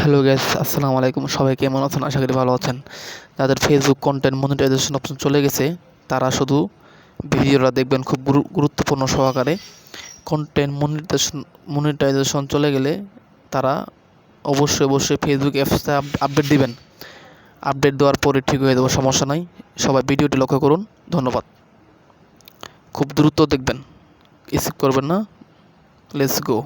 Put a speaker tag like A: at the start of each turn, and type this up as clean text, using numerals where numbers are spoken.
A: Hello guys, আসসালামু আলাইকুম। সবাই কেমন আছেন? আশা করি ভালো আছেন। যাদের ফেসবুক কন্টেন্ট মনিটাইজেশন অপশন চলে গেছে তারা শুধু ভিডিওটা দেখবেন খুব গুরুত্বপূর্ণ সহকারে। কন্টেন্ট মনিটাইজেশন চলে গেলে তারা অবশ্যই ফেসবুক অ্যাপসে আপডেট দিবেন। আপডেট দেওয়ার পরে ঠিক হয়ে যাবে, সমস্যা নাই। সবাই ভিডিওটি লক্ষ্য করুন। ধন্যবাদ। খুব দ্রুত দেখবেন, স্কিপ করবেন না। Let's go.